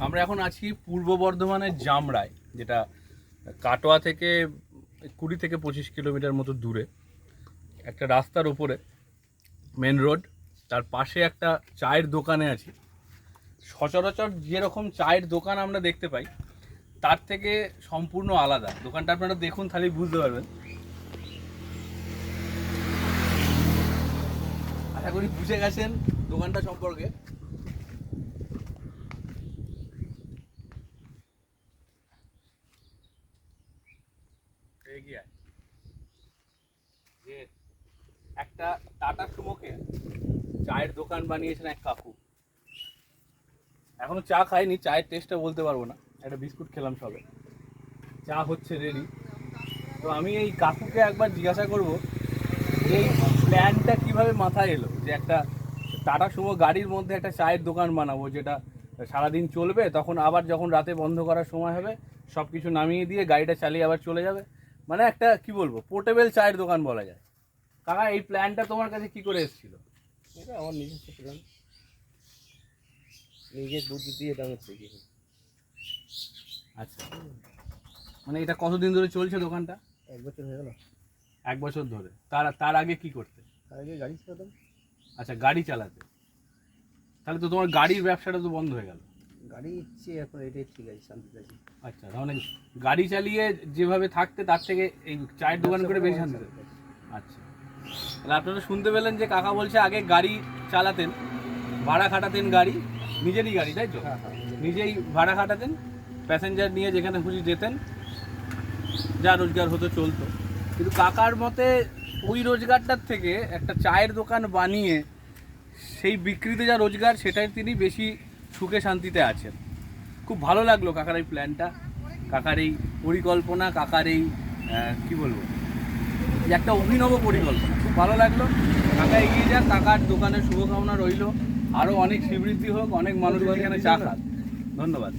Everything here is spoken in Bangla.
আমরা এখন আছি পূর্ব বর্ধমানের জামরায়, যেটা কাটোয়া থেকে 20 থেকে 25 কিলোমিটার মতো দূরে। একটা রাস্তার ওপরে মেন রোড, তার পাশে একটা চায়ের দোকানে আছি। সচরাচর যেরকম চায়ের দোকান আমরা দেখতে পাই তার থেকে সম্পূর্ণ আলাদা। দোকানটা আপনারা দেখুন, তাহলেই বুঝতে পারবেন। আশা করি বুঝে গেছেন দোকানটা সম্পর্কে। যে একটা টাটা সুমোকে চায়ের দোকান বানিয়েছেন এক কাকু। এখনো চা খাইনি, চায়ের টেস্টটা বলতে পারবো না। একটা বিস্কুট খেলাম সবে, চা হচ্ছে রেডি। তো আমি এই কাকুকে একবার জিজ্ঞাসা করব যে এই প্ল্যানটা কিভাবে মাথায় এলো, যে একটা টাটা সুমো গাড়ির মধ্যে একটা চায়ের দোকান বানাবো, যেটা সারাদিন চলবে, তখন আবার যখন রাতে বন্ধ করার সময় হবে সব কিছু নামিয়ে দিয়ে গাড়িটা চালিয়ে আবার চলে যাবে। মানে একটা কি বলবো, পোর্টেবল চায়ের দোকান বলা যায়। কাকা, এই প্ল্যানটা তোমার কাছে কি করে এসেছিল? এটা আমার নিজস্ব প্ল্যান, নিজের বুদ্ধি দিয়ে এটা আমি শিখেছি। আচ্ছা, মানে এটা কতদিন ধরে চলছে দোকানটা? 1 বছর হয়ে গেল। 1 বছর ধরে। তার আগে কি করতে? তার আগে গাড়ি চালাতাম। আচ্ছা, গাড়ি চালাতে। তাহলে তো তোমার গাড়ির ব্যবসাটা তো বন্ধ হয়ে গেল। গাড়ি ইচ্ছে এখন এটাই ঠিক আছে, শান্তিতে আছি। আচ্ছা, তাহলে গাড়ি চালিয়ে যেভাবে থাকতে তার থেকে এই চায়ের দোকান করে বেশি শান্তিতে। আচ্ছা, তাহলে আপনারা শুনতে পেলেন যে কাকা বলছে আগে গাড়ি চালাতেন, ভাড়া খাটাতেন গাড়ি, নিজেরই গাড়ি, তাই তো? হ্যাঁ হ্যাঁ, নিজেই ভাড়া খাটাতেন, প্যাসেঞ্জার নিয়ে যেখানে খুশি যেতেন, যা রোজগার হতো চলতো। কিন্তু কাকার মতে ওই রোজগারটার থেকে একটা চায়ের দোকান বানিয়ে সেই বিক্রিতে যা রোজগার, সেটাই তিনি বেশি সুখে শান্তিতে আছেন। খুব ভালো লাগলো কাকার এই প্ল্যানটা, কাকার এই পরিকল্পনা, কাকার এই কী বলবো, যে একটা অভিনব পরিকল্পনা। খুব ভালো লাগলো। কাকা এগিয়ে যাক, কাকার দোকানের শুভকামনা রইল, আরও অনেক সমৃদ্ধি হোক, অনেক মানুষ এখানে চা খাক। ধন্যবাদ।